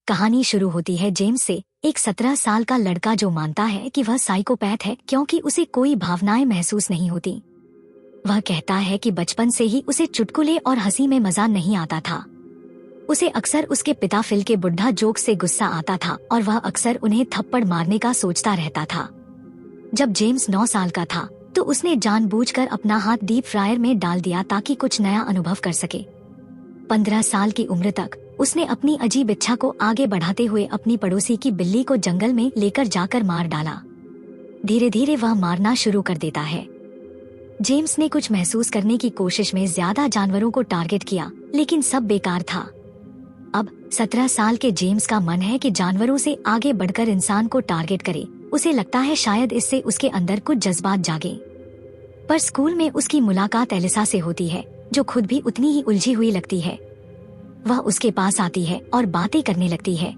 कहानी शुरू होती है जेम्स से, एक 17 साल का लड़का जो मानता है कि वह साइकोपैथ है क्योंकि उसे कोई भावनाएं महसूस नहीं होती। वह कहता है कि बचपन से ही उसे चुटकुले और हंसी में मजा नहीं आता था। उसे अक्सर उसके पिता फिल के बुढ़ा जोक से गुस्सा आता था और वह अक्सर उन्हें थप्पड़ मारने का सोचता रहता था। जब जेम्स 9 साल का था तो उसने जानबूझकर अपना हाथ डीप फ्रायर में डाल दिया ताकि कुछ नया अनुभव कर सके। 15 साल की उम्र तक उसने अपनी अजीब इच्छा को आगे बढ़ाते हुए अपनी पड़ोसी की बिल्ली को जंगल में लेकर जाकर मार डाला। धीरे धीरे वह मारना शुरू कर देता है। जेम्स ने कुछ महसूस करने की कोशिश में ज्यादा जानवरों को टारगेट किया, लेकिन सब बेकार था। अब 17 साल के जेम्स का मन है कि जानवरों से आगे बढ़कर इंसान को टारगेट करे। उसे लगता है शायद इससे उसके अंदर कुछ जज्बात जागे। पर स्कूल में उसकी मुलाकात एलिसा से होती है, जो खुद भी उतनी ही उलझी हुई लगती है। वह उसके पास आती है और बातें करने लगती है।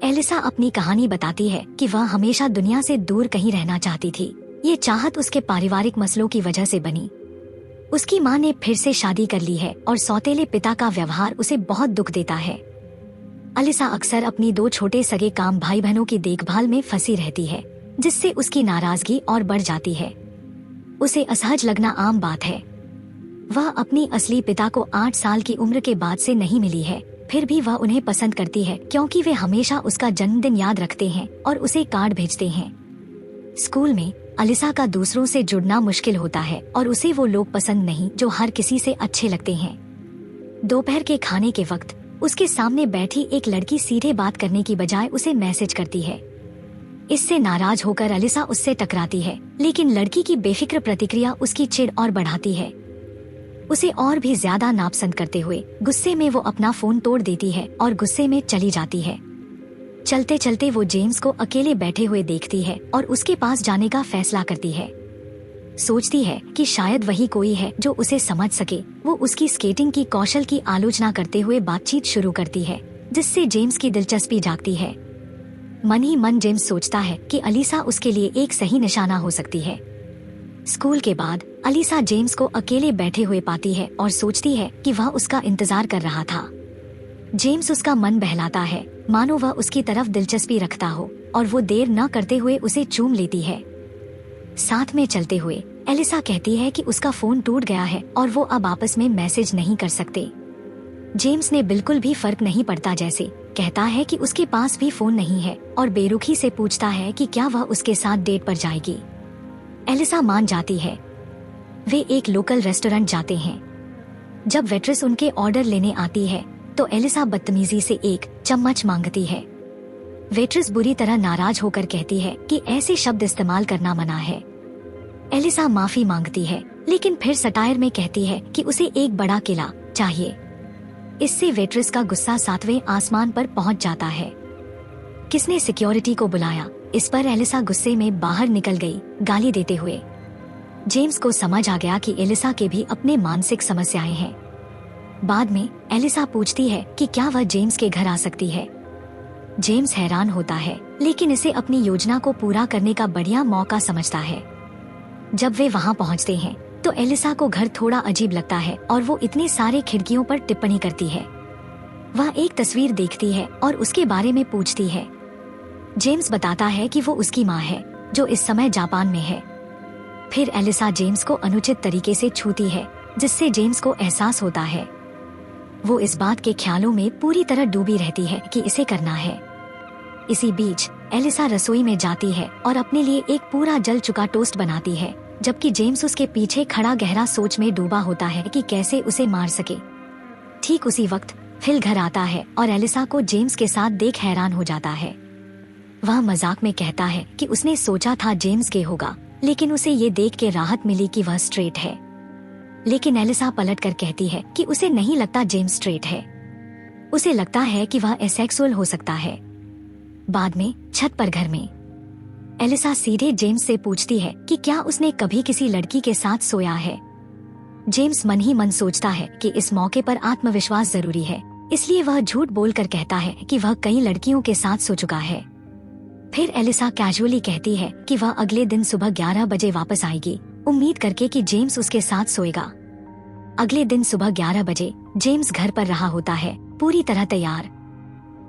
एलिसा अपनी कहानी बताती है कि वह हमेशा दुनिया से दूर कहीं रहना चाहती थी। ये चाहत उसके पारिवारिक मसलों की वजह से बनी। उसकी माँ ने फिर से शादी कर ली है और सौतेले पिता का व्यवहार उसे बहुत दुख देता है। एलिसा अक्सर अपनी 2 छोटे सगे काम भाई बहनों की देखभाल में फंसी रहती है, जिससे उसकी नाराजगी और बढ़ जाती है। उसे असहज लगना आम बात है। वह अपनी असली पिता को 8 साल की उम्र के बाद से नहीं मिली है, फिर भी वह उन्हें पसंद करती है क्योंकि वे हमेशा उसका जन्मदिन याद रखते हैं और उसे कार्ड भेजते हैं। स्कूल में एलिसा का दूसरों से जुड़ना मुश्किल होता है और उसे वो लोग पसंद नहीं जो हर किसी से अच्छे लगते हैं। दोपहर के खाने के वक्त उसके सामने बैठी एक लड़की सीधे बात करने की बजाय उसे मैसेज करती है। इससे नाराज होकर एलिसा उससे टकराती है, लेकिन लड़की की बेफिक्र प्रतिक्रिया उसकी चिढ़ और बढ़ाती है। उसे और भी ज्यादा नापसंद करते हुए गुस्से में वो अपना फोन तोड़ देती है और गुस्से में चली जाती है। चलते चलते वो जेम्स को अकेले बैठे हुए देखती है और उसके पास जाने का फैसला करती है। सोचती है कि शायद वही कोई है जो उसे समझ सके। वो उसकी स्केटिंग की कौशल की आलोचना करते हुए बातचीत शुरू करती है, जिससे जेम्स की दिलचस्पी जागती है। मन ही मन जेम्स सोचता है कि एलिसा उसके लिए एक सही निशाना हो सकती है। स्कूल के बाद एलिसा जेम्स को अकेले बैठे हुए पाती है और सोचती है कि वह उसका इंतजार कर रहा था। जेम्स उसका मन बहलाता है, मानो वह उसकी तरफ दिलचस्पी रखता हो, और वो देर न करते हुए उसे चूम लेती है। साथ में चलते हुए एलिसा कहती है कि उसका फोन टूट गया है और वो अब आपस में मैसेज नहीं कर सकते। जेम्स ने बिल्कुल भी फर्क नहीं पड़ता जैसे कहता है कि उसके पास भी फोन नहीं है और बेरुखी से पूछता है कि क्या वह उसके साथ डेट पर जाएगी। एलिसा मान जाती है। वे एक लोकल रेस्टोरेंट जाते हैं। जब वेट्रेस उनके ऑर्डर लेने आती है तो एलिसा बदतमीजी से एक चम्मच मांगती है। वेट्रेस बुरी तरह नाराज होकर कहती है कि ऐसे शब्द इस्तेमाल करना मना है। एलिसा माफी मांगती है, लेकिन फिर सटायर में कहती है कि उसे एक बड़ा किला चाहिए। इससे वेट्रेस का गुस्सा 7वें आसमान पर पहुंच जाता है। किसने सिक्योरिटी को बुलाया? इस पर एलिसा गुस्से में बाहर निकल गई, गाली देते हुए। जेम्स को समझ आ गया कि एलिसा के भी अपने मानसिक समस्याएं हैं। बाद में एलिसा पूछती है कि क्या वह जेम्स के घर आ सकती है। जेम्स हैरान होता है, लेकिन इसे अपनी योजना को पूरा करने का बढ़िया मौका समझता है। जब वे वहां पहुंचते हैं तो एलिसा को घर थोड़ा अजीब लगता है और वो इतने सारे खिड़कियों पर टिप्पणी करती है। वह एक तस्वीर देखती है और उसके बारे में पूछती है। जेम्स बताता है कि वो उसकी माँ है, जो इस समय जापान में है। फिर एलिसा जेम्स को अनुचित तरीके से छूती है, जिससे जेम्स को एहसास होता है। वो इस बात के ख्यालों में पूरी तरह डूबी रहती है कि इसे करना है। इसी बीच एलिसा रसोई में जाती है और अपने लिए एक पूरा जल चुका टोस्ट बनाती है, जबकि जेम्स उसके पीछे खड़ा गहरा सोच में डूबा होता है कि कैसे उसे मार सके। ठीक उसी वक्त फिल घर आता है और एलिसा को जेम्स के साथ देख हैरान हो जाता है। वह मजाक में कहता है कि उसने सोचा था जेम्स गे होगा, लेकिन उसे ये देख के राहत मिली कि वह स्ट्रेट है। लेकिन एलिसा पलट कर कहती है कि उसे नहीं लगता जेम्स स्ट्रेट है। उसे लगता है कि वह एसेक्सुअल हो सकता है। बाद में छत पर घर में एलिसा सीधे जेम्स से पूछती है कि क्या उसने कभी किसी लड़की के साथ सोया है। जेम्स मन ही मन सोचता है कि इस मौके पर आत्मविश्वास जरूरी है, इसलिए वह झूठ बोलकर कहता है कि वह कई लड़कियों के साथ सो चुका है। फिर एलिसा कैजुअली कहती है कि वह अगले दिन सुबह 11 बजे वापस आएगी, उम्मीद करके कि जेम्स उसके साथ सोएगा। अगले दिन सुबह 11 बजे जेम्स घर पर रहा होता है, पूरी तरह तैयार।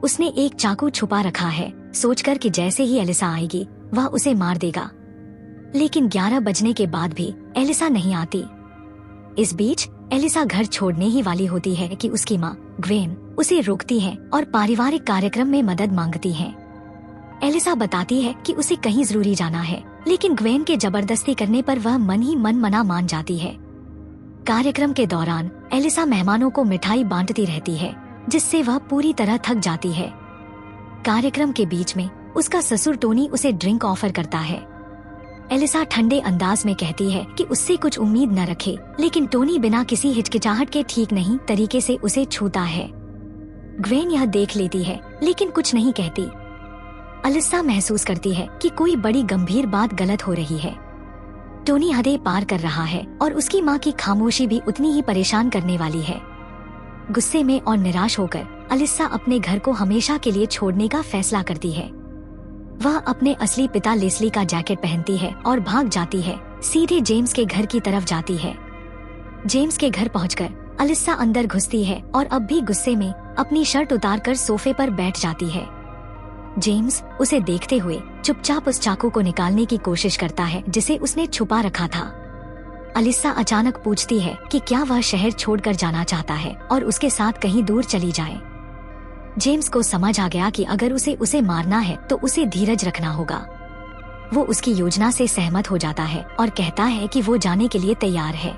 उसने एक चाकू छुपा रखा है, सोचकर कि जैसे ही एलिसा आएगी वह उसे मार देगा। लेकिन 11 बजने के बाद भी एलिसा नहीं आती। इस बीच एलिसा घर छोड़ने ही वाली होती है कि उसकी माँ ग्वेन उसे रोकती है और पारिवारिक कार्यक्रम में मदद मांगती है। एलिसा बताती है कि उसे कहीं जरूरी जाना है, लेकिन ग्वेन के जबरदस्ती करने पर वह मन ही मन मना मान जाती है। कार्यक्रम के दौरान एलिसा मेहमानों को मिठाई बांटती रहती है, जिससे वह पूरी तरह थक जाती है। कार्यक्रम के बीच में उसका ससुर टोनी उसे ड्रिंक ऑफर करता है। एलिसा ठंडे अंदाज में कहती है कि उससे कुछ उम्मीद न रखे, लेकिन टोनी बिना किसी हिचकिचाहट के ठीक नहीं तरीके से उसे छूता है। ग्वेन यह देख लेती है, लेकिन कुछ नहीं कहती। एलिसा महसूस करती है कि कोई बड़ी गंभीर बात गलत हो रही है। टोनी हदें पार कर रहा है और उसकी माँ की खामोशी भी उतनी ही परेशान करने वाली है। गुस्से में और निराश होकर एलिसा अपने घर को हमेशा के लिए छोड़ने का फैसला करती है। वह अपने असली पिता लेस्ली का जैकेट पहनती है और भाग जाती है, सीधे जेम्स के घर की तरफ जाती है। जेम्स के घर पहुंचकर एलिसा अंदर घुसती है और अब भी गुस्से में अपनी शर्ट उतारकर सोफे पर बैठ जाती है। जेम्स उसे देखते हुए चुपचाप उस चाकू को निकालने की कोशिश करता है जिसे उसने छुपा रखा था। एलिसा अचानक पूछती है कि क्या वह शहर छोड़कर जाना चाहता है और उसके साथ कहीं दूर चली जाए। जेम्स को समझ आ गया कि अगर उसे मारना है तो उसे धीरज रखना होगा। वो उसकी योजना से सहमत हो जाता है और कहता है कि वो जाने के लिए तैयार है।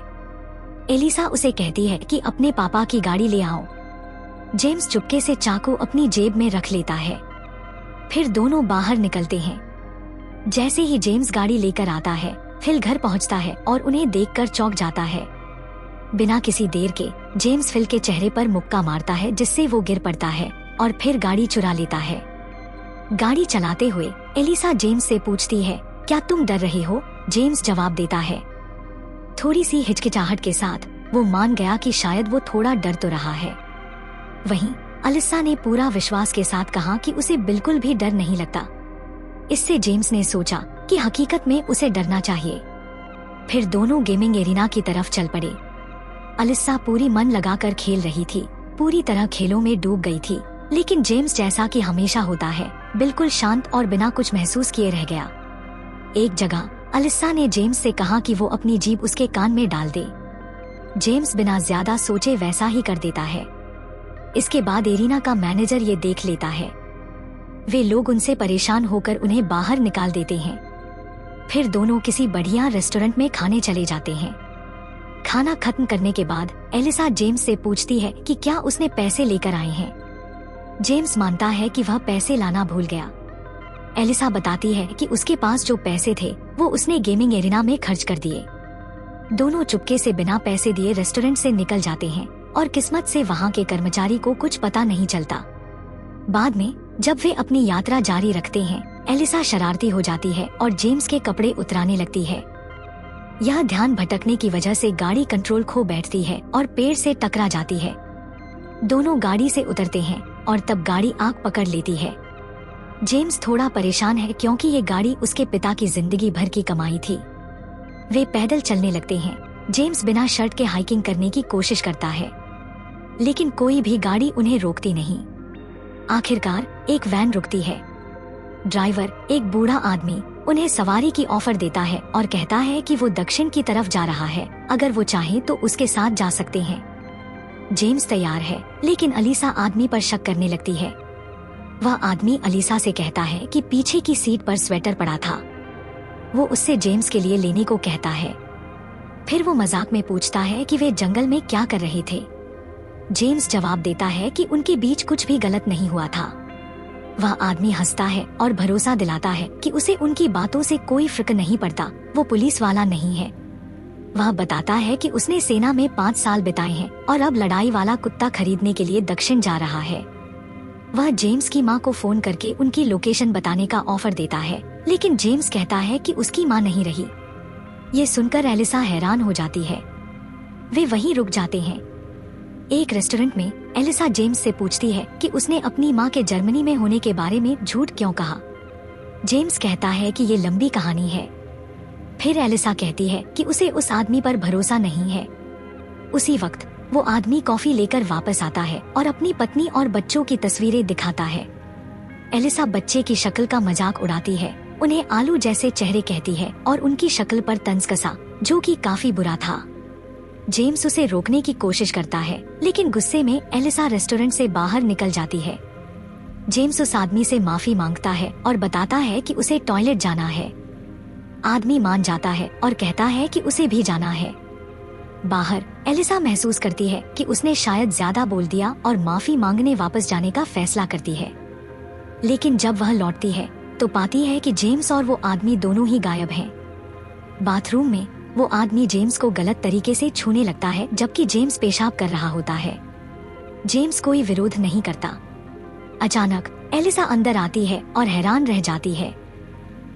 एलिसा उसे कहती है कि अपने पापा की गाड़ी ले आओ। जेम्स चुपके से चाकू अपनी जेब में रख लेता है। फिर दोनों बाहर निकलते हैं। जैसे ही जेम्स गाड़ी लेकर आता है, फिल घर पहुंचता है और उन्हें देखकर चौंक जाता है। बिना किसी देर के जेम्स फिल के चेहरे पर मुक्का मारता है, जिससे वो गिर पड़ता है और फिर गाड़ी चुरा लेता है। गाड़ी चलाते हुए एलिसा जेम्स से पूछती है, क्या तुम डर रहे हो? जेम्स जवाब देता है। थोड़ी सी हिचकिचाहट के साथ वो मान गया कि शायद वो थोड़ा डर तो रहा है। वहीं एलिसा ने पूरा विश्वास के साथ कहा कि उसे बिल्कुल भी डर नहीं लगता। इससे जेम्स ने सोचा कि हकीकत में उसे डरना चाहिए। फिर दोनों गेमिंग एरिना की तरफ चल पड़े। एलिसा पूरी मन लगाकर खेल रही थी, पूरी तरह खेलों में डूब गई थी, लेकिन जेम्स जैसा कि हमेशा होता है, बिल्कुल शांत और बिना कुछ महसूस किए रह गया। एक जगह एलिसा ने जेम्स से कहा कि वो अपनी जीभ उसके कान में डाल दे। जेम्स बिना ज्यादा सोचे वैसा ही कर देता है। इसके बाद एरिना का मैनेजर ये देख लेता है। वे लोग उनसे परेशान होकर उन्हें बाहर निकाल देते हैं। फिर दोनों किसी बढ़िया रेस्टोरेंट में खाने चले जाते हैं। खाना खत्म करने के बाद एलिसा जेम्स से पूछती है कि क्या उसने पैसे लेकर आए हैं। जेम्स मानता है कि वह पैसे लाना भूल गया। एलिसा बताती है कि उसके पास जो पैसे थे वो उसने गेमिंग एरिना में खर्च कर दिए। दोनों चुपके से बिना पैसे दिए रेस्टोरेंट से निकल जाते हैं और किस्मत से वहाँ के कर्मचारी को कुछ पता नहीं चलता। बाद में जब वे अपनी यात्रा जारी रखते हैं, एलिसा शरारती हो जाती है और जेम्स के कपड़े उतराने लगती है। यह ध्यान भटकने की वजह से गाड़ी कंट्रोल खो बैठती है और पेड़ से टकरा जाती है। दोनों गाड़ी से उतरते हैं और तब गाड़ी आग पकड़ लेती है। जेम्स थोड़ा परेशान है क्योंकि ये गाड़ी उसके पिता की जिंदगी भर की कमाई थी। वे पैदल चलने लगते हैं। जेम्स बिना शर्ट के हाइकिंग करने की कोशिश करता है, लेकिन कोई भी गाड़ी उन्हें रोकती नहीं। आखिरकार एक वैन रुकती है। ड्राइवर, एक बूढ़ा आदमी, उन्हें सवारी की ऑफर देता है और कहता है कि वो दक्षिण की तरफ जा रहा है, अगर वो चाहे तो उसके साथ जा सकते हैं। जेम्स तैयार है, लेकिन एलिसा आदमी पर शक करने लगती है। वह आदमी एलिसा से कहता है कि पीछे की सीट पर स्वेटर पड़ा था। वो उससे जेम्स के लिए लेने को कहता है। फिर वो मजाक में पूछता है कि वे जंगल में क्या कर रहे थे। जेम्स जवाब देता है कि उनके बीच कुछ भी गलत नहीं हुआ था। वह आदमी हंसता है और भरोसा दिलाता है कि उसे उनकी बातों से कोई फर्क नहीं पड़ता, वो पुलिस वाला नहीं है। वह बताता है कि उसने सेना में 5 साल बिताए हैं और अब लड़ाई वाला कुत्ता खरीदने के लिए दक्षिण जा रहा है। वह जेम्स की माँ को फोन करके उनकी लोकेशन बताने का ऑफर देता है, लेकिन जेम्स कहता है कि उसकी माँ नहीं रही। ये सुनकर एलिसा हैरान हो जाती है। वे वहीं रुक जाते हैं। एक रेस्टोरेंट में एलिसा जेम्स से पूछती है कि उसने अपनी माँ के जर्मनी में होने के बारे में झूठ क्यों कहा। जेम्स कहता है कि ये लंबी कहानी है। फिर एलिसा कहती है कि उसे उस आदमी पर भरोसा नहीं है। उसी वक्त वो आदमी कॉफी लेकर वापस आता है और अपनी पत्नी और बच्चों की तस्वीरें दिखाता है। एलिसा बच्चे की शक्ल का मजाक उड़ाती है, उन्हें आलू जैसे चेहरे कहती है और उनकी शक्ल पर तंज कसा, जो कि काफी बुरा था। जेम्स उसे रोकने की कोशिश करता है, लेकिन गुस्से में एलिसा रेस्टोरेंट से बाहर निकल जाती है। जेम्स उस आदमी से माफी मांगता है और बताता है कि उसे टॉयलेट जाना है। आदमी मान जाता है और कहता है कि उसे भी जाना है। बाहर एलिसा महसूस करती है कि उसने शायद ज्यादा बोल दिया और माफी मांगने वापस जाने का फैसला करती है। लेकिन जब वह लौटती है तो पाती है कि जेम्स और वो आदमी दोनों ही गायब हैं। बाथरूम में वो आदमी जेम्स को गलत तरीके से छूने लगता है, जबकि जेम्स पेशाब कर रहा होता है। जेम्स कोई विरोध नहीं करता। अचानक एलिसा अंदर आती है और हैरान रह जाती है।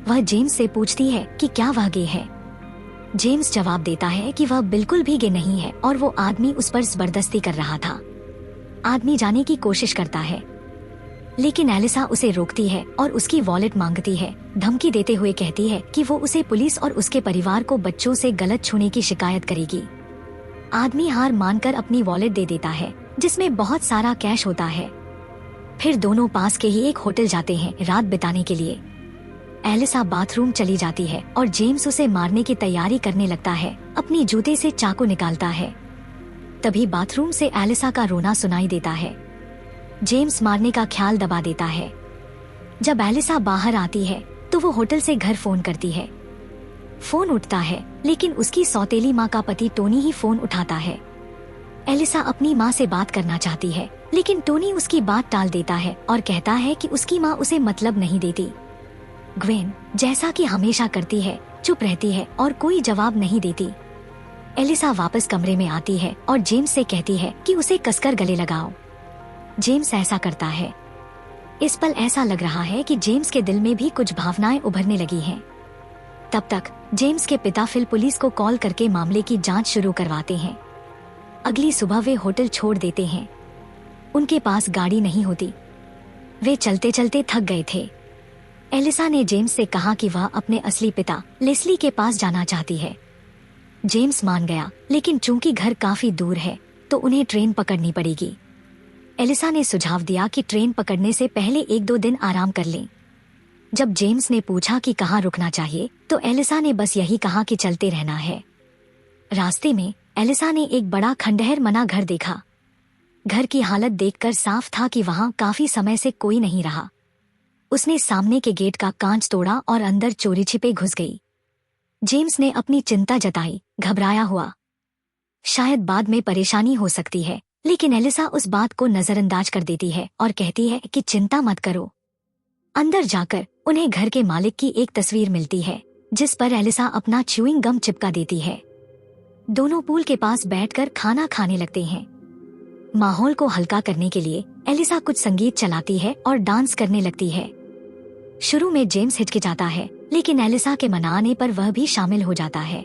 वह जेम्स से पूछती है कि क्या वह गे है। जेम्स जवाब देता है कि वह बिल्कुल भी गे नहीं है और वो आदमी उस पर जबरदस्ती कर रहा था। आदमी जाने की कोशिश करता है, लेकिन एलिसा उसे रोकती है और उसकी वॉलेट मांगती है, धमकी देते हुए कहती है कि वो उसे पुलिस और उसके परिवार को बच्चों से गलत छूने की शिकायत करेगी। आदमी हार मानकर अपनी वॉलेट दे देता है, जिसमें बहुत सारा कैश होता है। फिर दोनों पास के ही एक होटल जाते हैं रात बिताने के लिए। एलिसा बाथरूम चली जाती है और जेम्स उसे मारने की तैयारी करने लगता है, अपनी जूते से चाकू निकालता है। तभी बाथरूम से एलिसा का रोना सुनाई देता है। जेम्स मारने का ख्याल दबा देता है। जब एलिसा बाहर आती है तो वो होटल से घर फोन करती है। फोन उठता है, लेकिन उसकी सौतेली माँ का पति टोनी ही फोन उठाता है। एलिसा अपनी माँ से बात करना चाहती है, लेकिन टोनी उसकी बात टाल देता है और कहता है कि उसकी माँ उसे मतलब नहीं देती। ग्वेन, जैसा कि हमेशा करती है, चुप रहती है और कोई जवाब नहीं देती। एलिसा वापस कमरे में आती है और जेम्स से कहती है कि उसे कसकर गले लगाओ। जेम्स ऐसा करता है। इस पल ऐसा लग रहा है कि जेम्स के दिल में भी कुछ भावनाएं उभरने लगी हैं। तब तक जेम्स के पिता फिल पुलिस को कॉल करके मामले की जांच शुरू करवाते हैं। अगली सुबह वे होटल छोड़ देते हैं। उनके पास गाड़ी नहीं होती। वे चलते चलते थक गए थे। एलिसा ने जेम्स से कहा कि वह अपने असली पिता लेस्ली के पास जाना चाहती है। जेम्स मान गया, लेकिन चूंकि घर काफी दूर है तो उन्हें ट्रेन पकड़नी पड़ेगी। एलिसा ने सुझाव दिया कि ट्रेन पकड़ने से पहले 1-2 दिन आराम कर लें। जब जेम्स ने पूछा कि कहाँ रुकना चाहिए तो एलिसा ने बस यही कहा कि चलते रहना है। रास्ते में एलिसा ने एक बड़ा खंडहर मना घर देखा। घर की हालत देखकर साफ था कि वहां काफी समय से कोई नहीं रहा। उसने सामने के गेट का कांच तोड़ा और अंदर चोरी छिपे घुस गई। जेम्स ने अपनी चिंता जताई, घबराया हुआ। शायद बाद में परेशानी हो सकती है, लेकिन एलिसा उस बात को नजरअंदाज कर देती है और कहती है कि चिंता मत करो। अंदर जाकर उन्हें घर के मालिक की एक तस्वीर मिलती है, जिस पर एलिसा अपना च्यूइंग गम चिपका देती है। दोनों पूल के पास बैठकर खाना खाने लगते हैं। माहौल को हल्का करने के लिए एलिसा कुछ संगीत चलाती है और डांस करने लगती है। शुरू में जेम्स हिचकिचाता है, लेकिन एलिसा के मनाने पर वह भी शामिल हो जाता है।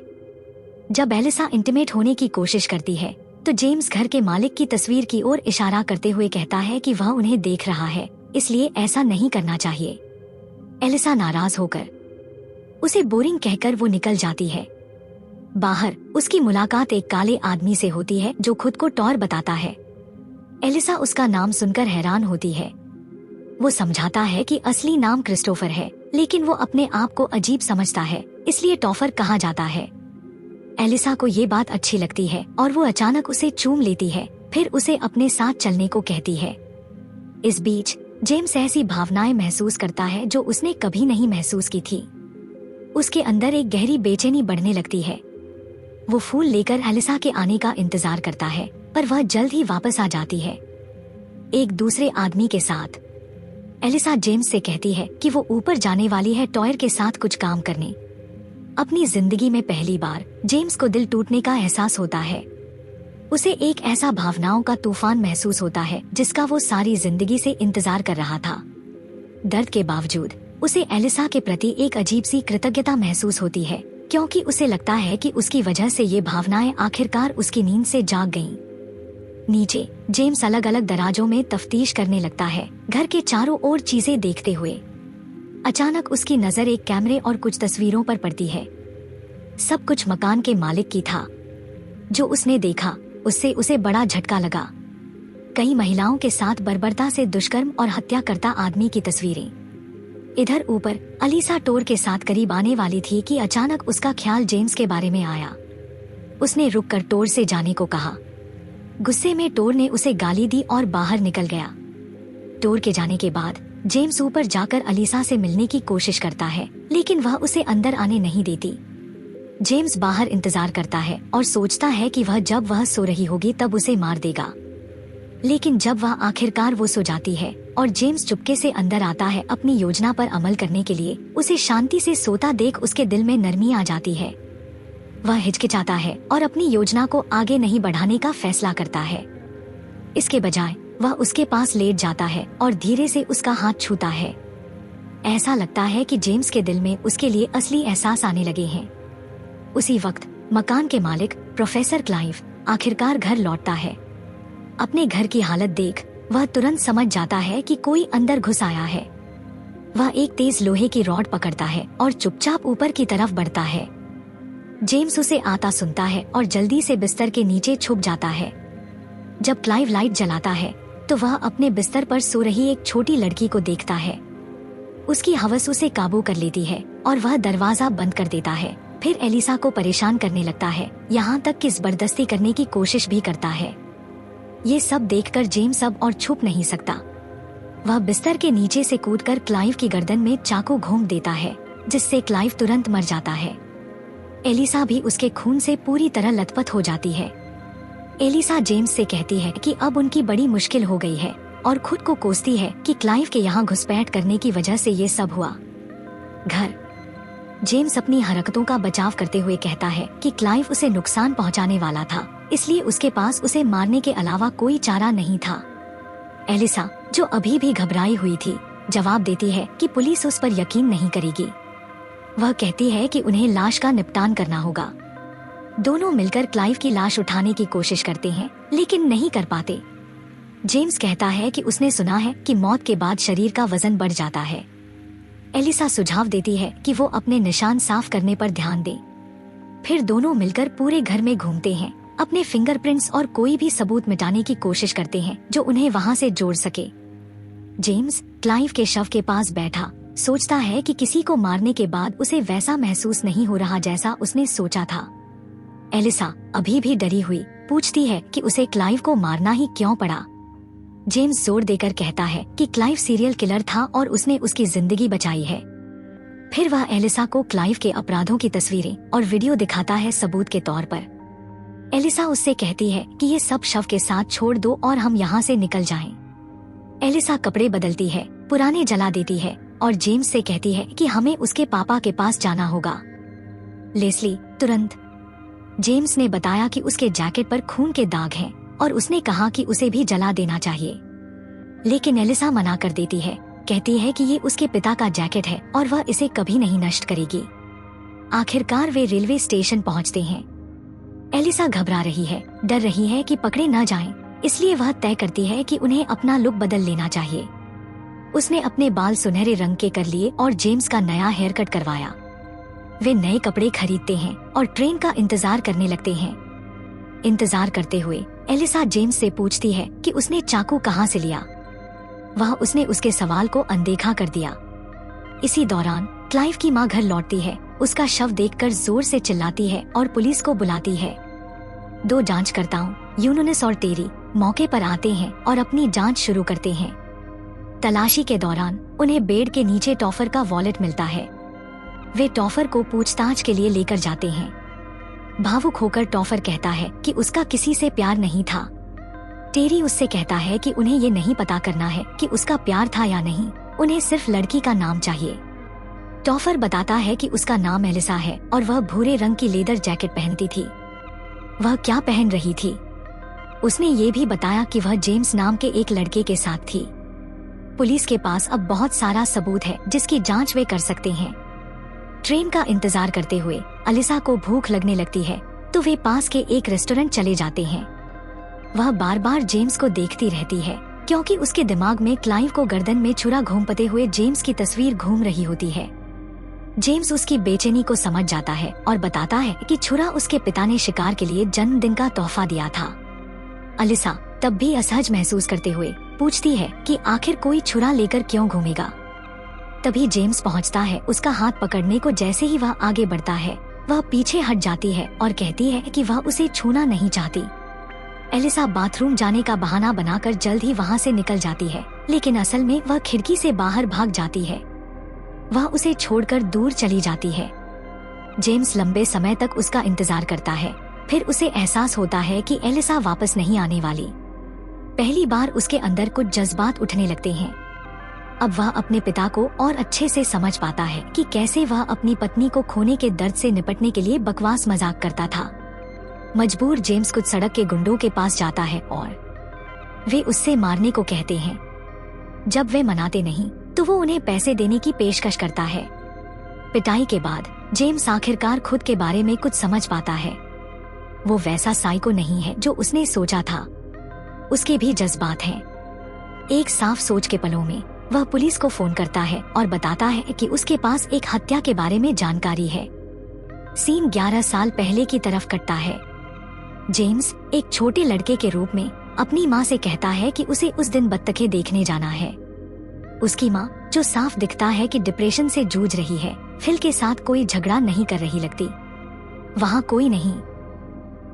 जब एलिसा इंटीमेट होने की कोशिश करती है तो जेम्स घर के मालिक की तस्वीर की ओर इशारा करते हुए कहता है कि वह उन्हें देख रहा है, इसलिए ऐसा नहीं करना चाहिए। एलिसा नाराज होकर उसे बोरिंग कहकर वो निकल जाती है। बाहर उसकी मुलाकात एक काले आदमी से होती है जो खुद को टॉर बताता है। एलिसा उसका नाम सुनकर हैरान होती है। वो समझाता है कि असली नाम क्रिस्टोफर है, लेकिन वो अपने आप को अजीब समझता है, इसलिए टॉफर कहा जाता है। एलिसा को ये बात अच्छी लगती है और वो अचानक उसे चूम लेती है, फिर उसे अपने साथ चलने को कहती है। इस बीच जेम्स ऐसी भावनाएं महसूस करता है जो उसने कभी नहीं महसूस की थी। उसके अंदर एक गहरी बेचैनी बढ़ने लगती है। वो फूल लेकर एलिसा के आने का इंतजार करता है, पर वह जल्द ही वापस आ जाती है, एक दूसरे आदमी के साथ। एलिसा जेम्स से कहती है कि वो ऊपर जाने वाली है टॉयर के साथ कुछ काम करने। अपनी जिंदगी में पहली बार जेम्स को दिल टूटने का एहसास होता है। उसे एक ऐसा भावनाओं का तूफान महसूस होता है जिसका वो सारी जिंदगी से इंतजार कर रहा था। दर्द के बावजूद उसे एलिसा के प्रति एक अजीब सी कृतज्ञता महसूस होती है, क्योंकि उसे लगता है कि उसकी वजह से ये भावनाएं आखिरकार उसकी नींद से जाग गईं। नीचे जेम्स अलग अलग दराजों में तफ्तीश करने लगता है, घर के चारों ओर चीजें देखते हुए। अचानक उसकी नजर एक कैमरे और कुछ तस्वीरों पर पड़ती है। सब कुछ मकान के मालिक की था। जो उसने देखा उससे उसे बड़ा झटका लगा। कई महिलाओं के साथ बर्बरता से दुष्कर्म और हत्या करता आदमी की तस्वीरें। इधर ऊपर अलीसा टोर के साथ करीब आने वाली थी कि अचानक उसका ख्याल जेम्स के बारे में आया। उसने रुककर टोर से जाने को कहा। गुस्से में टोर ने उसे गाली दी और बाहर निकल गया। टोर के जाने के बाद जेम्स ऊपर जाकर अलीसा से मिलने की कोशिश करता है, लेकिन वह उसे अंदर आने नहीं देती। जेम्स बाहर इंतजार करता है और सोचता है कि जब वह सो रही होगी तब उसे मार देगा। लेकिन जब वह आखिरकार वो सो जाती है और जेम्स चुपके से अंदर आता है अपनी योजना पर अमल करने के लिए, उसे शांति से सोता देख उसके दिल में नरमी आ जाती है। वह हिचकिचाता है और अपनी योजना को आगे नहीं बढ़ाने का फैसला करता है। इसके बजाय वह उसके पास लेट जाता है और धीरे से उसका हाथ छूता है। ऐसा लगता है कि जेम्स के दिल में उसके लिए असली एहसास आने लगे हैं। उसी वक्त मकान के मालिक प्रोफेसर क्लाइव आखिरकार घर लौटता है। अपने घर की हालत देख वह तुरंत समझ जाता है कि कोई अंदर घुस आया है। वह एक तेज लोहे की रॉड पकड़ता है और चुपचाप ऊपर की तरफ बढ़ता है। जेम्स उसे आता सुनता है और जल्दी से बिस्तर के नीचे छुप जाता है। जब क्लाइव लाइट जलाता है तो वह अपने बिस्तर पर सो रही एक छोटी लड़की को देखता है। उसकी हवस उसे काबू कर लेती है और वह दरवाजा बंद कर देता है। फिर एलिसा को परेशान करने लगता है, यहाँ तक कि जबरदस्ती करने की कोशिश भी करता है। ये सब देखकर जेम्स अब और छुप नहीं सकता। वह बिस्तर के नीचे से कूदकर क्लाइव की गर्दन में चाकू घोंप देता है, जिससे क्लाइव तुरंत मर जाता है। एलिसा भी उसके खून से पूरी तरह लथपथ हो जाती है। एलिसा जेम्स से कहती है कि अब उनकी बड़ी मुश्किल हो गई है और खुद को कोसती है कि क्लाइव के यहाँ घुसपैठ करने की वजह से ये सब हुआ। घर जेम्स अपनी हरकतों का बचाव करते हुए कहता है कि क्लाइव उसे नुकसान पहुंचाने वाला था, इसलिए उसके पास उसे मारने के अलावा कोई चारा नहीं था। एलिसा, जो अभी भी घबराई हुई थी, जवाब देती है कि पुलिस उस पर यकीन नहीं करेगी। वह कहती है कि उन्हें लाश का निपटान करना होगा। दोनों मिलकर क्लाइव की लाश उठाने की कोशिश करते हैं, लेकिन नहीं कर पाते। जेम्स कहता है कि उसने सुना है कि मौत के बाद शरीर का वजन बढ़ जाता है। एलिसा सुझाव देती है कि वो अपने निशान साफ करने पर ध्यान दे। फिर दोनों मिलकर पूरे घर में घूमते हैं, अपने फिंगरप्रिंट्स और कोई भी सबूत मिटाने की कोशिश करते हैं जो उन्हें वहाँ से जोड़ सके। जेम्स क्लाइव के शव के पास बैठा सोचता है कि किसी को मारने के बाद उसे वैसा महसूस नहीं हो रहा जैसा उसने सोचा था। एलिसा अभी भी डरी हुई पूछती है कि उसे क्लाइव को मारना ही क्यों पड़ा। जेम्स जोर देकर कहता है कि क्लाइव सीरियल किलर था और उसने उसकी जिंदगी बचाई है। फिर वह एलिसा को क्लाइव के अपराधों की तस्वीरें और वीडियो दिखाता है सबूत के तौर पर। एलिसा उससे कहती है कि ये सब शव के साथ छोड़ दो और हम यहाँ से निकल जाएं। एलिसा कपड़े बदलती है, पुराने जला देती है और जेम्स से कहती है कि हमें उसके पापा के पास जाना होगा। लेस्ली तुरंत। जेम्स ने बताया कि उसके जैकेट पर खून के दाग हैं और उसने कहा कि उसे भी जला देना चाहिए, लेकिन एलिसा मना कर देती है, कहती है कि ये उसके पिता का जैकेट है और वह इसे कभी नहीं नष्ट करेगी। आखिरकार वे रेलवे स्टेशन पहुंचते हैं। एलिसा घबरा रही है, डर रही है कि पकड़े न जाएं, इसलिए वह तय करती है कि उन्हें अपना लुक बदल लेना चाहिए। उसने अपने बाल सुनहरे रंग के कर लिए और जेम्स का नया हेयर कट करवाया। वे नए कपड़े खरीदते हैं और ट्रेन का इंतजार करने लगते हैं। इंतजार करते हुए एलिसा जेम्स से पूछती है कि उसने चाकू कहाँ से लिया। उसने उसके सवाल को अनदेखा कर दिया। इसी दौरान क्लाइव की माँ घर लौटती है। उसका शव देखकर जोर से चिल्लाती है और पुलिस को बुलाती है। 2 जांचकर्ताओं यूनुस और टेरी मौके पर आते हैं और अपनी जांच शुरू करते हैं। तलाशी के दौरान उन्हें बेड के नीचे टॉफर का वॉलेट मिलता है। वे टॉफर को पूछताछ के लिए लेकर जाते हैं। भावुक होकर टॉफर कहता है कि उसका किसी से प्यार नहीं था। टेरी उससे कहता है कि उन्हें ये नहीं पता करना है कि उसका प्यार था या नहीं, उन्हें सिर्फ लड़की का नाम चाहिए। टॉफर बताता है कि उसका नाम एलिसा है और वह भूरे रंग की लेदर जैकेट पहनती थी। वह क्या पहन रही थी? उसने ये भी बताया कि वह जेम्स नाम के एक लड़के के साथ थी। पुलिस के पास अब बहुत सारा सबूत है जिसकी जांच वे कर सकते हैं। ट्रेन का इंतजार करते हुए एलिसा को भूख लगने लगती है तो वे पास के एक रेस्टोरेंट चले जाते हैं। वह बार बार जेम्स को देखती रहती है क्योंकि उसके दिमाग में क्लाइव को गर्दन में छुरा घूमते हुए जेम्स की तस्वीर घूम रही होती है। जेम्स उसकी बेचैनी को समझ जाता है और बताता है कि छुरा उसके पिता ने शिकार के लिए जन्मदिन का तोहफा दिया था। एलिसा तब भी असहज महसूस करते हुए पूछती है कि आखिर कोई छुरा लेकर क्यों घूमेगा। तभी जेम्स पहुंचता है उसका हाथ पकड़ने को। जैसे ही वह आगे बढ़ता है वह पीछे हट जाती है और कहती है कि वह उसे छूना नहीं चाहती। एलिसा बाथरूम जाने का बहाना बनाकर जल्द ही वहां से निकल जाती है, लेकिन असल में वह खिड़की से बाहर भाग जाती है। वह उसे छोड़कर दूर चली जाती है। जेम्स लंबे समय तक उसका इंतजार करता है। फिर उसे एहसास होता है कि एलिसा वापस नहीं आने वाली। पहली बार उसके अंदर कुछ जज्बात उठने लगते हैं। अब वह अपने पिता को और अच्छे से समझ पाता है कि कैसे वह अपनी पत्नी को खोने के दर्द से निपटने के लिए बकवास मजाक करता था। मजबूर जेम्स कुछ सड़क के गुंडों के पास जाता है और वे उससे मारने को कहते हैं। जब वे मनाते नहीं तो वो उन्हें पैसे देने की पेशकश करता है। पिटाई के बाद जेम्स आखिरकार खुद के बारे में कुछ समझ पाता है। वो वैसा साइको नहीं है जो उसने सोचा था। उसके भी जज्बात हैं। एक साफ सोच के पलों में वह पुलिस को फोन करता है और बताता है कि उसके पास एक हत्या के बारे में जानकारी है। सीन 11 साल पहले की तरफ कटता है। जेम्स एक छोटे लड़के के रूप में अपनी माँ से कहता है कि उसे उस दिन बत्तखें देखने जाना है। उसकी माँ, जो साफ दिखता है कि डिप्रेशन से जूझ रही है, फिल के साथ कोई झगड़ा नहीं कर रही लगती। वहाँ कोई नहीं,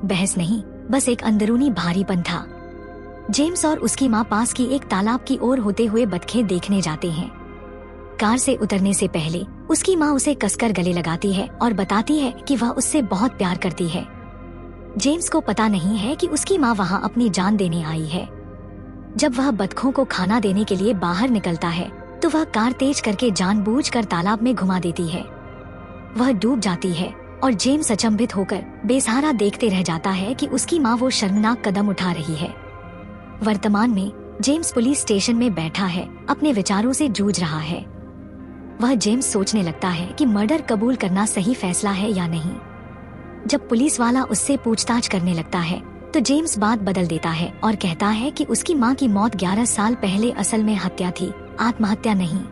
बहस नहीं, बस एक अंदरूनी भारीपन था। जेम्स और उसकी माँ पास की एक तालाब की ओर होते हुए बत्तखें देखने जाते हैं। कार से उतरने से पहले उसकी माँ उसे कसकर गले लगाती है और बताती है कि वह उससे बहुत प्यार करती है। जेम्स को पता नहीं है कि उसकी माँ वहाँ अपनी जान देने आई है। जब वह बतखों को खाना देने के लिए बाहर निकलता है तो वह कार तेज करके जानबूझकर तालाब में घुमा देती है। वह डूब जाती है और जेम्स अचंभित होकर बेसहारा देखते रह जाता है कि उसकी माँ वो शर्मनाक कदम उठा रही है। वर्तमान में जेम्स पुलिस स्टेशन में बैठा है, अपने विचारों से जूझ रहा है। वह जेम्स सोचने लगता है कि मर्डर कबूल करना सही फैसला है या नहीं। जब पुलिस वाला उससे पूछताछ करने लगता है तो जेम्स बात बदल देता है और कहता है कि उसकी माँ की मौत 11 साल पहले असल में हत्या थी, आत्महत्या नहीं।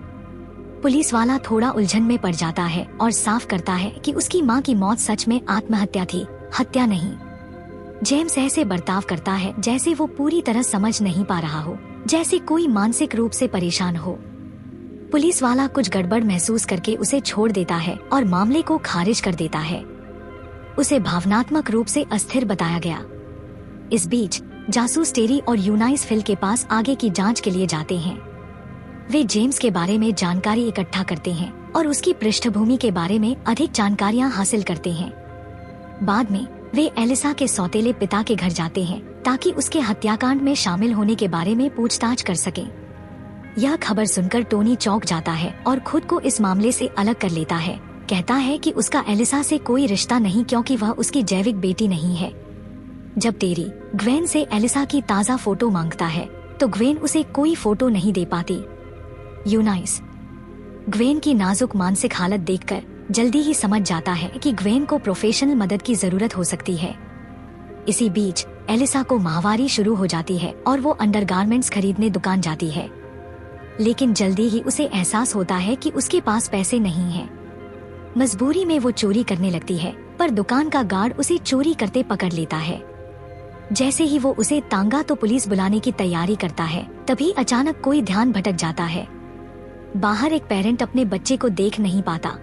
पुलिस वाला थोड़ा उलझन में पड़ जाता है और साफ करता है कि उसकी माँ की मौत सच में आत्महत्या थी, हत्या नहीं। जेम्स ऐसे बर्ताव करता है जैसे वो पूरी तरह समझ नहीं पा रहा हो, जैसे कोई मानसिक रूप से परेशान हो। पुलिस वाला कुछ गड़बड़ महसूस करके उसे छोड़ देता है और मामले को खारिज कर देता है। उसे भावनात्मक रूप से अस्थिर बताया गया। इस बीच जासूस टेरी और यूनाइस फिल के पास आगे की जांच के लिए जाते हैं। वे जेम्स के बारे में जानकारी इकट्ठा करते हैं और उसकी पृष्ठभूमि के बारे में अधिक जानकारियां हासिल करते हैं। बाद में वे एलिसा के सौतेले पिता के घर जाते हैं ताकि उसके हत्याकांड में शामिल होने के बारे में पूछताछ कर सकें। यह खबर सुनकर टोनी चौंक जाता है और खुद को इस मामले से अलग कर लेता है। कहता है कि उसका एलिसा से कोई रिश्ता नहीं क्योंकि वह उसकी जैविक बेटी नहीं है। जब टेरी ग्वेन से एलिसा की ताज़ा फोटो मांगता है तो ग्वेन उसे कोई फोटो नहीं दे पाती। यूनाइस ग्वेन की नाजुक मानसिक हालत देखकर जल्दी ही समझ जाता है कि ग्वेन को प्रोफेशनल मदद की जरूरत हो सकती है। इसी बीच एलिसा को माहवारी शुरू हो जाती है और वो अंडरगारमेंट्स खरीदने दुकान जाती है, लेकिन जल्दी ही उसे एहसास होता है कि उसके पास पैसे नहीं हैं। मजबूरी में वो चोरी करने लगती है, पर दुकान का गार्ड उसे चोरी करते पकड़ लेता है। जैसे ही वो उसे तांगा तो पुलिस बुलाने की तैयारी करता है, तभी अचानक कोई ध्यान भटक जाता है। बाहर एक पेरेंट अपने बच्चे को देख नहीं पाता।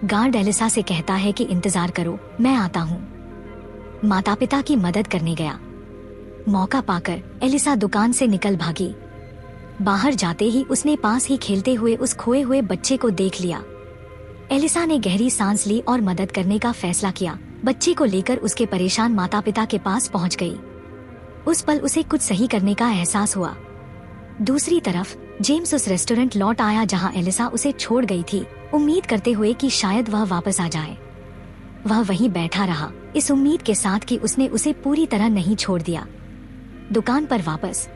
गार्ड एलिसा से कहता है कि इंतजार करो, मैं आता हूँ। माता पिता की मदद करने गया। मौका पाकर एलिसा दुकान से निकल भागी। बाहर जाते ही उसने पास ही खेलते हुए उस खोए हुए बच्चे को देख लिया। एलिसा ने गहरी सांस ली और मदद करने का फैसला किया। बच्चे को लेकर उसके परेशान माता पिता के पास पहुंच गई। उस पल उसे कुछ सही करने का एहसास हुआ। दूसरी तरफ जेम्स उस रेस्टोरेंट लौट आया जहां एलिसा उसे छोड़ गई थी, उम्मीद करते हुए कि शायद वह वापस आ जाए। वह वहीं बैठा रहा, इस उम्मीद के साथ कि उसने उसे पूरी तरह नहीं छोड़ दिया। दुकान पर वापस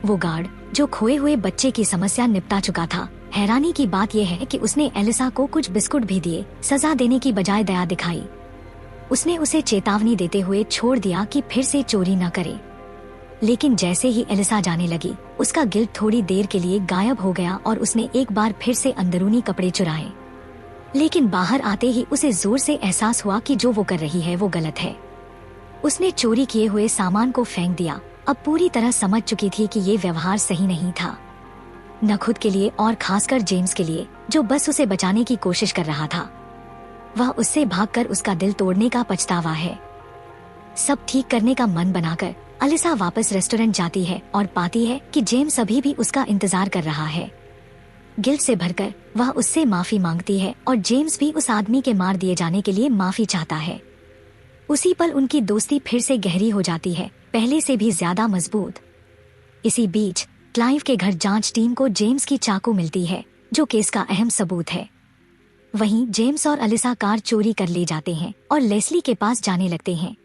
वो गार्ड जो खोए हुए बच्चे की समस्या निपटा चुका था। हैरानी की बात यह है कि उसने एलिसा को कुछ बिस्कुट भी दिए, सजा देने की बजाय दया दिखाई। उसने उसे चेतावनी देते हुए छोड़ दिया कि फिर से चोरी न करे। लेकिन जैसे ही एलिसा जाने लगी, उसका गिल्ट थोड़ी देर के लिए गायब हो गया और उसने एक बार फिर से अंदरूनी कपड़े चुराए। लेकिन बाहर आते ही उसे जोर से एहसास हुआ कि जो वो कर रही है वो गलत है। उसने चोरी किए हुए सामान को फेंक दिया। अब पूरी तरह समझ चुकी थी कि ये व्यवहार सही नहीं था, न खुद के लिए और खासकर जेम्स के लिए, जो बस उसे बचाने की कोशिश कर रहा था। वह उससे भागकर उसका दिल तोड़ने का पछतावा है। सब ठीक करने का मन बनाकर अलिसा वापस रेस्टोरेंट जाती है और पाती है कि जेम्स अभी भी उसका इंतजार कर रहा है। गिल्ट से भरकर वह उससे माफी मांगती है और जेम्स भी उस आदमी के मार दिए जाने के लिए माफी चाहता है। उसी पल उनकी दोस्ती फिर से गहरी हो जाती है, पहले से भी ज्यादा मजबूत। इसी बीच क्लाइव के घर जांच टीम को जेम्स की चाकू मिलती है, जो केस का अहम सबूत है। वहीं जेम्स और अलिसा कार चोरी कर ले जाते हैं और लेस्ली के पास जाने लगते हैं।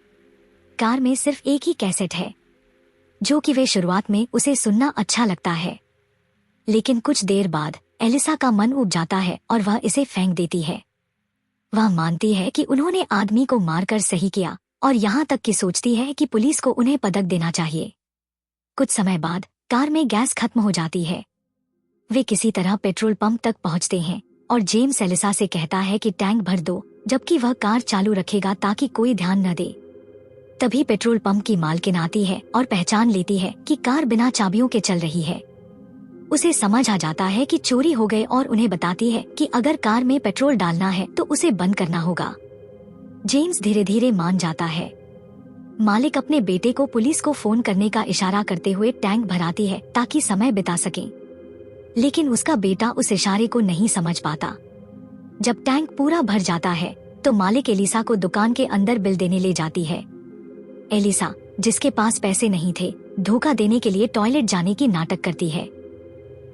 कार में सिर्फ एक ही कैसेट है, जो कि वे शुरुआत में उसे सुनना अच्छा लगता है, लेकिन कुछ देर बाद एलिसा का मन उब जाता है और वह इसे फेंक देती है। वह मानती है कि उन्होंने आदमी को मारकर सही किया और यहाँ तक कि सोचती है कि पुलिस को उन्हें पदक देना चाहिए। कुछ समय बाद कार में गैस खत्म हो जाती है। वे किसी तरह पेट्रोल पंप तक पहुँचते हैं और जेम्स एलिसा से कहता है कि टैंक भर दो, जबकि वह कार चालू रखेगा ताकि कोई ध्यान न दे। तभी पेट्रोल पंप की मालकिन आती है और पहचान लेती है कि कार बिना चाबियों के चल रही है। उसे समझ आ जाता है कि चोरी हो गए और उन्हें बताती है कि अगर कार में पेट्रोल डालना है तो उसे बंद करना होगा। जेम्स धीरे धीरे मान जाता है। मालिक अपने बेटे को पुलिस को फोन करने का इशारा करते हुए टैंक भराती है ताकि समय बिता सके, लेकिन उसका बेटा उस इशारे को नहीं समझ पाता। जब टैंक पूरा भर जाता है तो मालिक एलिसा को दुकान के अंदर बिल देने ले जाती है। एलिसा, जिसके पास पैसे नहीं थे, धोखा देने के लिए टॉयलेट जाने की नाटक करती है।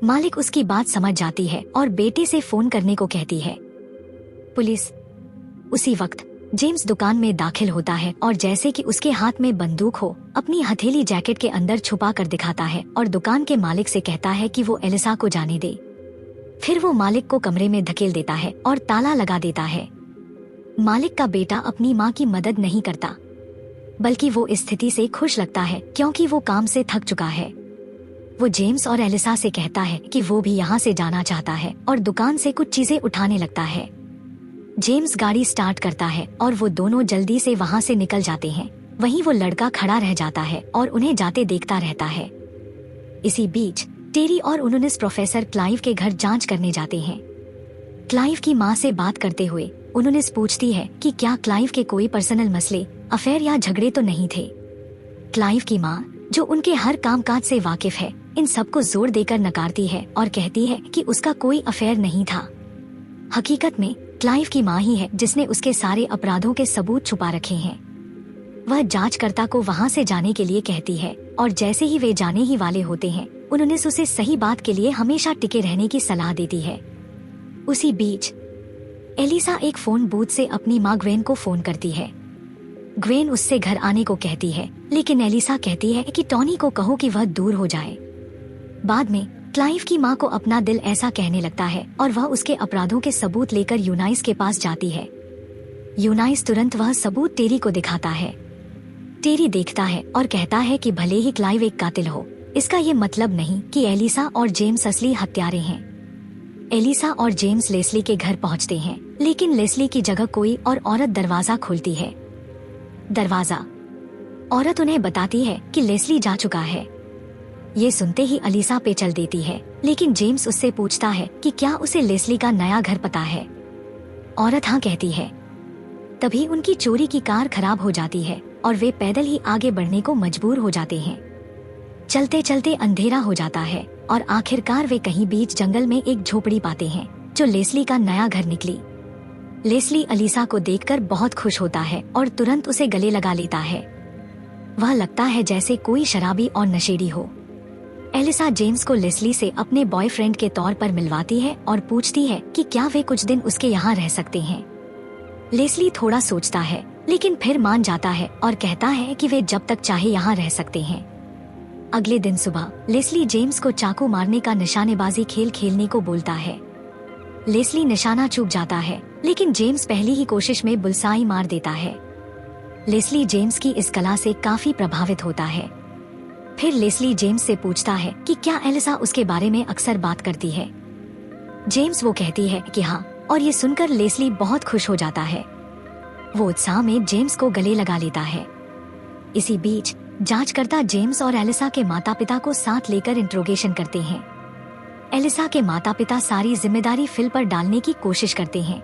मालिक उसकी बात समझ जाती है और बेटे से फोन करने को कहती है। पुलिस। उसी वक्त जेम्स दुकान में दाखिल होता है और जैसे कि उसके हाथ में बंदूक हो, अपनी हथेली जैकेट के अंदर छुपा कर दिखाता है और दुकान के मालिक से कहता है कि वो एलिसा को जाने दे। फिर वो मालिक को कमरे में धकेल देता है और ताला लगा देता है। मालिक का बेटा अपनी माँ की मदद नहीं करता, बल्कि वो इस स्थिति से खुश लगता है क्योंकि वो काम से थक चुका है। वो जेम्स और एलिसा से कहता है कि वो भी यहाँ से जाना चाहता है और दुकान से कुछ चीजें उठाने लगता है। जेम्स गाड़ी स्टार्ट करता है और वो दोनों जल्दी से वहाँ से निकल जाते हैं। वहीं वो लड़का खड़ा रह जाता है और उन्हें जाते देखता रहता है। इसी बीच टेरी और उनुनिस प्रोफेसर क्लाइव के घर जांच करने जाते हैं। क्लाइव की माँ से बात करते हुए उनुनिस पूछती है कि क्या क्लाइव के कोई पर्सनल मसले, अफेयर या झगड़े तो नहीं थे। क्लाइव की माँ, जो उनके हर कामकाज से वाकिफ है, इन सबको जोर देकर नकारती है और कहती है कि उसका कोई अफेयर नहीं था। हकीकत में क्लाइव की माँ ही है जिसने उसके सारे अपराधों के सबूत छुपा रखे हैं। वह जांचकर्ता को वहाँ से जाने के लिए कहती है और जैसे ही वे जाने ही वाले होते हैं, उन्होंने उसे सही बात के लिए हमेशा टिके रहने की सलाह देती है। उसी बीच एलिसा एक फोन बूथ से अपनी माँ ग्वेन को फोन करती है। ग्वेन उससे घर आने को कहती है, लेकिन एलिसा कहती है कि टॉनी को कहो कि वह दूर हो जाए। बाद में क्लाइव की माँ को अपना दिल ऐसा कहने लगता है और वह उसके अपराधों के सबूत लेकर यूनाइस के पास जाती है। यूनाइस तुरंत वह सबूत टेरी को दिखाता है। टेरी देखता है और कहता है कि भले ही क्लाइव एक कातिल हो, इसका ये मतलब नहीं कि एलिसा और जेम्स असली हत्यारे हैं। एलिसा और जेम्स लेस्ली के घर पहुंचते हैं, लेकिन लेस्ली की जगह कोई और औरत दरवाजा खोलती है। दरवाजा औरत उन्हें बताती है कि लेस्ली जा चुका है। ये सुनते ही अलीसा पे चल देती है, लेकिन जेम्स उससे पूछता है कि क्या उसे लेस्ली का नया घर पता है। औरत हाँ कहती है। तभी उनकी चोरी की कार खराब हो जाती है और वे पैदल ही आगे बढ़ने को मजबूर हो जाते हैं। चलते चलते अंधेरा हो जाता है और आखिरकार वे कहीं बीच जंगल में एक झोपड़ी पाते हैं, जो लेस्ली का नया घर निकली। लेस्ली अलीसा को देखकर बहुत खुश होता है और तुरंत उसे गले लगा लेता है। वह लगता है जैसे कोई शराबी और नशेड़ी हो। एलिसा जेम्स को लेस्ली से अपने बॉयफ्रेंड के तौर पर मिलवाती है और पूछती है कि क्या वे कुछ दिन उसके यहाँ रह सकते हैं। लेस्ली थोड़ा सोचता है, लेकिन फिर मान जाता है और कहता है कि वे जब तक चाहे यहाँ रह सकते हैं। अगले दिन सुबह लेस्ली जेम्स को चाकू मारने का निशानेबाजी खेल खेलने को बोलता है। लेस्ली निशाना चूक जाता है, लेकिन जेम्स पहली ही कोशिश में बुलसाई मार देता है। लेस्ली जेम्स की इस कला से काफी प्रभावित होता है। फिर लेस्ली जेम्स से पूछता है कि क्या एलिसा उसके बारे में अक्सर बात करती है। जेम्स वो कहती है कि हाँ, और ये सुनकर लेस्ली बहुत खुश हो जाता है। वो उत्साह में जेम्स को गले लगा लेता है। इसी बीच जांचकर्ता जेम्स और एलिसा के माता पिता को साथ लेकर इंट्रोगेशन करते हैं। एलिसा के माता पिता सारी जिम्मेदारी फिल पर डालने की कोशिश करते हैं।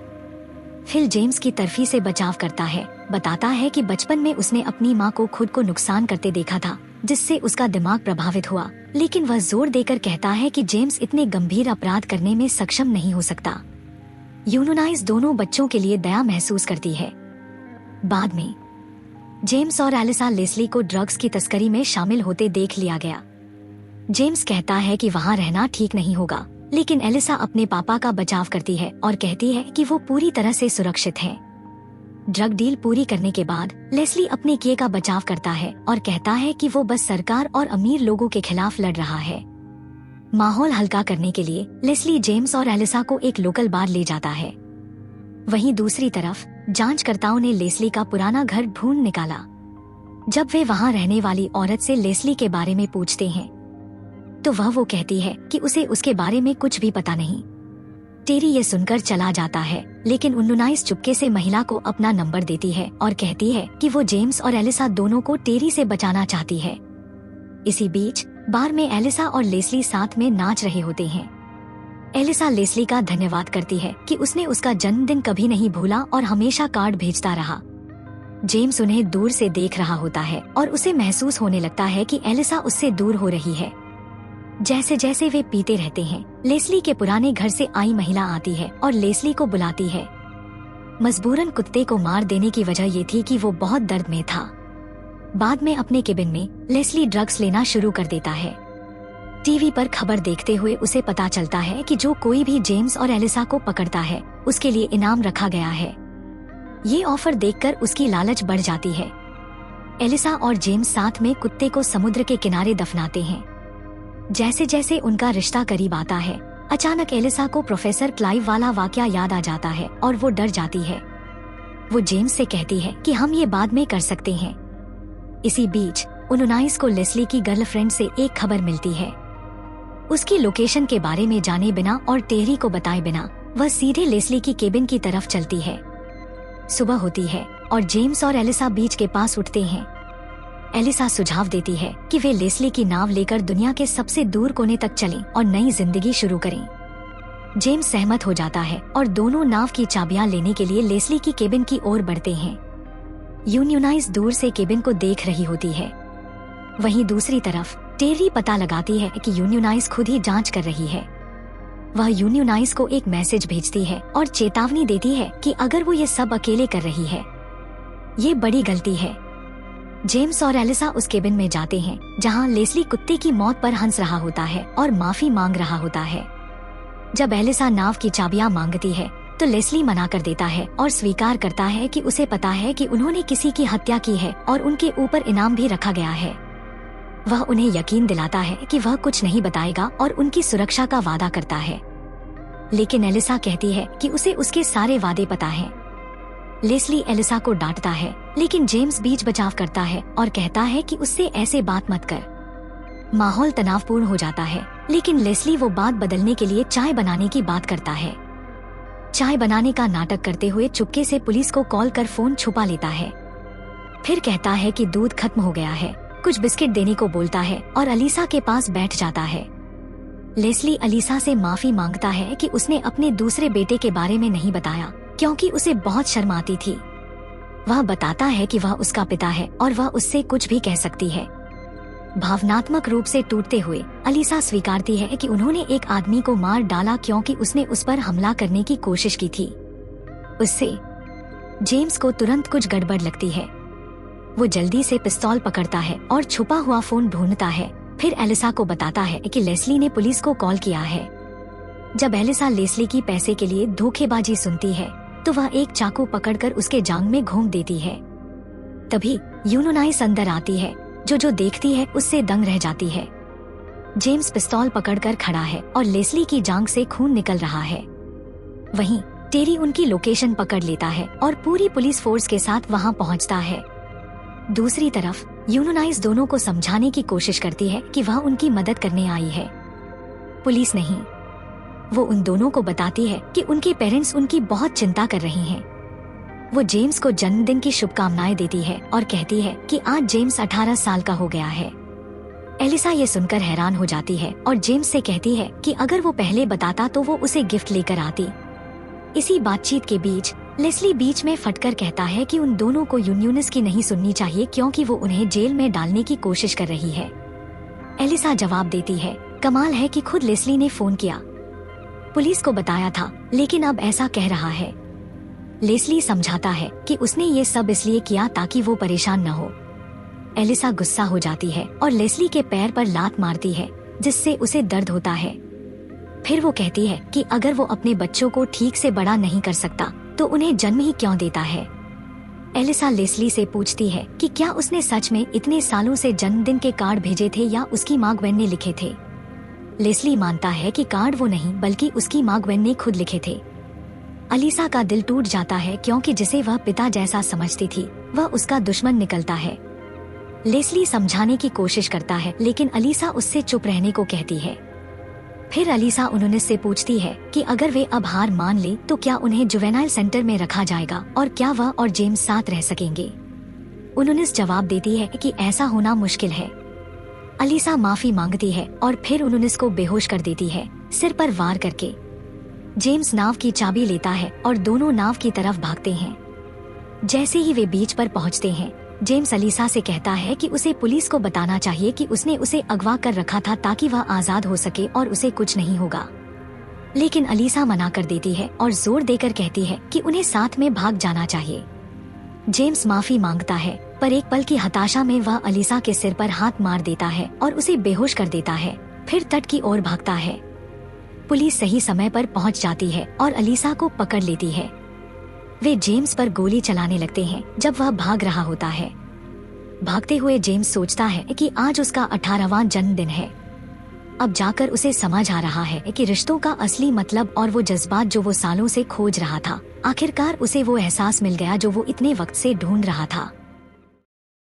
फिल जेम्स की तरफी से बचाव करता है, बताता है कि बचपन में उसने अपनी माँ को खुद को नुकसान करते देखा था, जिससे उसका दिमाग प्रभावित हुआ, लेकिन वह जोर देकर कहता है कि जेम्स इतने गंभीर अपराध करने में सक्षम नहीं हो सकता। यूनोनाइज दोनों बच्चों के लिए दया महसूस करती है। बाद में जेम्स और एलिसा लेस्ली को ड्रग्स की तस्करी में शामिल होते देख लिया गया। जेम्स कहता है कि वहाँ रहना ठीक नहीं होगा, लेकिन एलिसा अपने पापा का बचाव करती है और कहती है कि वो पूरी तरह से सुरक्षित है। ड्रग डील पूरी करने के बाद लेस्ली अपने किए का बचाव करता है और कहता है कि वो बस सरकार और अमीर लोगों के खिलाफ लड़ रहा है। माहौल हल्का करने के लिए लेस्ली जेम्स और एलिसा को एक लोकल बार ले जाता है। वहीं दूसरी तरफ जांचकर्ताओं ने लेस्ली का पुराना घर ढूंढ निकाला। जब वे वहां रहने वाली औरत से लेस्ली के बारे में पूछते हैं तो वो कहती है कि उसे उसके बारे में कुछ भी पता नहीं। टेरी ये सुनकर चला जाता है, लेकिन यूनोनाइज चुपके से महिला को अपना नंबर देती है और कहती है कि वो जेम्स और एलिसा दोनों को टेरी से बचाना चाहती है। इसी बीच बार में एलिसा और लेस्ली साथ में नाच रहे होते हैं। एलिसा लेस्ली का धन्यवाद करती है कि उसने उसका जन्मदिन कभी नहीं भूला और हमेशा कार्ड भेजता रहा। जेम्स उन्हें दूर से देख रहा होता है और उसे महसूस होने लगता है कि एलिसा उससे दूर हो रही है। जैसे जैसे वे पीते रहते हैं, लेस्ली के पुराने घर से आई महिला आती है और लेस्ली को बुलाती है। मजबूरन कुत्ते को मार देने की वजह ये थी कि वो बहुत दर्द में था। बाद में अपने केबिन में लेस्ली ड्रग्स लेना शुरू कर देता है। टीवी पर खबर देखते हुए उसे पता चलता है कि जो कोई भी जेम्स और एलिसा को पकड़ता है उसके लिए इनाम रखा गया है। ये ऑफर देखकर उसकी लालच बढ़ जाती है। एलिसा और जेम्स साथ में कुत्ते को समुद्र के किनारे दफनाते हैं। जैसे जैसे उनका रिश्ता करीब आता है, अचानक एलिसा को प्रोफेसर क्लाइव वाला वाकया याद आ जाता है और वो डर जाती है। वो जेम्स से कहती है कि हम ये बाद में कर सकते हैं। इसी बीच यूनोनाइज को लेस्ली की गर्लफ्रेंड से एक खबर मिलती है। उसकी लोकेशन के बारे में जाने बिना और टेरी को बताए बिना वह सीधे लेस्ली की केबिन की तरफ चलती है। सुबह होती है और जेम्स और एलिसा बीच के पास उठते हैं। एलिसा सुझाव देती है कि वे लेस्ली की नाव लेकर दुनिया के सबसे दूर कोने तक चलें और नई जिंदगी शुरू करें। जेम्स सहमत हो जाता है और दोनों नाव की चाबियां लेने के लिए लेस्ली की केबिन की ओर बढ़ते हैं। यूनोनाइज दूर से केबिन को देख रही होती है। वहीं दूसरी तरफ टेरी पता लगाती है कि यूनोनाइज खुद ही जांच कर रही है। वह यूनोनाइज को एक मैसेज भेजती है और चेतावनी देती है कि अगर वो ये सब अकेले कर रही है, ये बड़ी गलती है। जेम्स और एलिसा उस केबिन में जाते हैं जहां लेस्ली कुत्ते की मौत पर हंस रहा होता है और माफी मांग रहा होता है। जब एलिसा नाव की चाबियां मांगती है तो लेस्ली मना कर देता है और स्वीकार करता है कि उसे पता है कि उन्होंने किसी की हत्या की है और उनके ऊपर इनाम भी रखा गया है। वह उन्हें यकीन दिलाता है कि वह कुछ नहीं बताएगा और उनकी सुरक्षा का वादा करता है, लेकिन एलिसा कहती है कि उसे उसके सारे वादे पता हैं। लेस्ली एलिसा को डांटता है, लेकिन जेम्स बीच बचाव करता है और कहता है कि उससे ऐसे बात मत कर। माहौल तनावपूर्ण हो जाता है, लेकिन लेस्ली वो बात बदलने के लिए चाय बनाने की बात करता है। चाय बनाने का नाटक करते हुए चुपके से पुलिस को कॉल कर फोन छुपा लेता है। फिर कहता है कि दूध खत्म हो गया है, कुछ बिस्किट देने को बोलता है और अलीसा के पास बैठ जाता है। लेस्ली अलीसा से माफी मांगता है कि उसने अपने दूसरे बेटे के बारे में नहीं बताया क्योंकि उसे बहुत शर्म आती थी। वह बताता है कि वह उसका पिता है और वह उससे कुछ भी कह सकती है। भावनात्मक रूप से टूटते हुए अलीसा स्वीकारती है कि उन्होंने एक आदमी को मार डाला क्योंकि उसने उस पर हमला करने की कोशिश की थी। उससे जेम्स को तुरंत कुछ गड़बड़ लगती है। वो जल्दी से पिस्तौल पकड़ता है और छुपा हुआ फोन ढूंढता है। फिर एलिसा को बताता है कि लेस्ली ने पुलिस को कॉल किया है। जब एलिसा लेस्ली की पैसे के लिए धोखेबाजी सुनती है तो वह एक चाकू पकड़कर उसके जांघ में घोंप देती है। तभी यूनोनाइस अंदर आती है, जो देखती है उससे दंग रह जाती है। जेम्स पिस्तौल पकड़कर खड़ा है और लेस्ली की जांघ से खून निकल रहा है। वहीं टेरी उनकी लोकेशन पकड़ लेता है और पूरी पुलिस फोर्स के साथ वहां पहुंचता है। दूसरी तरफ यूनोनाइस दोनों को समझाने की कोशिश करती है कि वह उनकी मदद करने आई है, पुलिस नहीं। वो उन दोनों को बताती है कि उनके पेरेंट्स उनकी बहुत चिंता कर रहे हैं। वो जेम्स को जन्मदिन की शुभकामनाएं देती है और कहती है कि आज जेम्स 18 साल का हो गया है। एलिसा ये सुनकर हैरान हो जाती है और जेम्स से कहती है कि अगर वो पहले बताता तो वो उसे गिफ्ट लेकर आती। इसी बातचीत के बीच लेस्ली बीच में फटकर कहता है कि उन दोनों को यूनियनिस्ट की नहीं सुननी चाहिए क्योंकि वो उन्हें जेल में डालने की कोशिश कर रही है। एलिसा जवाब देती है, कमाल है कि खुद लेस्ली ने फोन किया, पुलिस को बताया था, लेकिन अब ऐसा कह रहा है। लेस्ली समझाता है कि उसने ये सब इसलिए किया ताकि वो परेशान न हो। एलिसा गुस्सा हो जाती है और लेस्ली के पैर पर लात मारती है जिससे उसे दर्द होता है। फिर वो कहती है कि अगर वो अपने बच्चों को ठीक से बड़ा नहीं कर सकता तो उन्हें जन्म ही क्यों देता है। एलिसा लेस्ली से पूछती है कि क्या उसने सच में इतने सालों से जन्मदिन के कार्ड भेजे थे या उसकी माँ ग्वेन ने लिखे थे। लेस्ली मानता है कि कार्ड वो नहीं बल्कि उसकी माँ ग्वेन ने खुद लिखे थे। अलीसा का दिल टूट जाता है क्योंकि जिसे वह पिता जैसा समझती थी वह उसका दुश्मन निकलता है। लेस्ली समझाने की कोशिश करता है लेकिन अलीसा उससे चुप रहने को कहती है। फिर अलीसा उन्होंने से पूछती है कि अगर वे अब हार मान ले तो क्या उन्हें जुवेनाइल सेंटर में रखा जाएगा और क्या वह और जेम्स साथ रह सकेंगे। उन्होंने जवाब देती है कि ऐसा होना मुश्किल है। अलीसा माफी मांगती है और फिर उन्होंने को बेहोश कर देती है सिर पर वार करके। जेम्स नाव की चाबी लेता है और दोनों नाव की तरफ भागते हैं। जैसे ही वे बीच पर पहुंचते हैं जेम्स अलीसा से कहता है कि उसे पुलिस को बताना चाहिए कि उसने उसे अगवा कर रखा था ताकि वह आजाद हो सके और उसे कुछ नहीं होगा। लेकिन अलीसा मना कर देती है और जोर देकर कहती है कि उन्हें साथ में भाग जाना चाहिए। जेम्स माफी मांगता है पर एक पल की हताशा में वह अलीसा के सिर पर हाथ मार देता है और उसे बेहोश कर देता है। फिर तट की ओर भागता है। पुलिस सही समय पर पहुंच जाती है और अलीसा को पकड़ लेती है। वे जेम्स पर गोली चलाने लगते हैं जब वह भाग रहा होता है। भागते हुए जेम्स सोचता है कि आज उसका 18वां जन्मदिन है। अब जाकर उसे समझ आ रहा है कि रिश्तों का असली मतलब और वो जज्बात जो वो सालों से खोज रहा था, आखिरकार उसे वो एहसास मिल गया जो वो इतने वक्त से ढूंढ रहा था।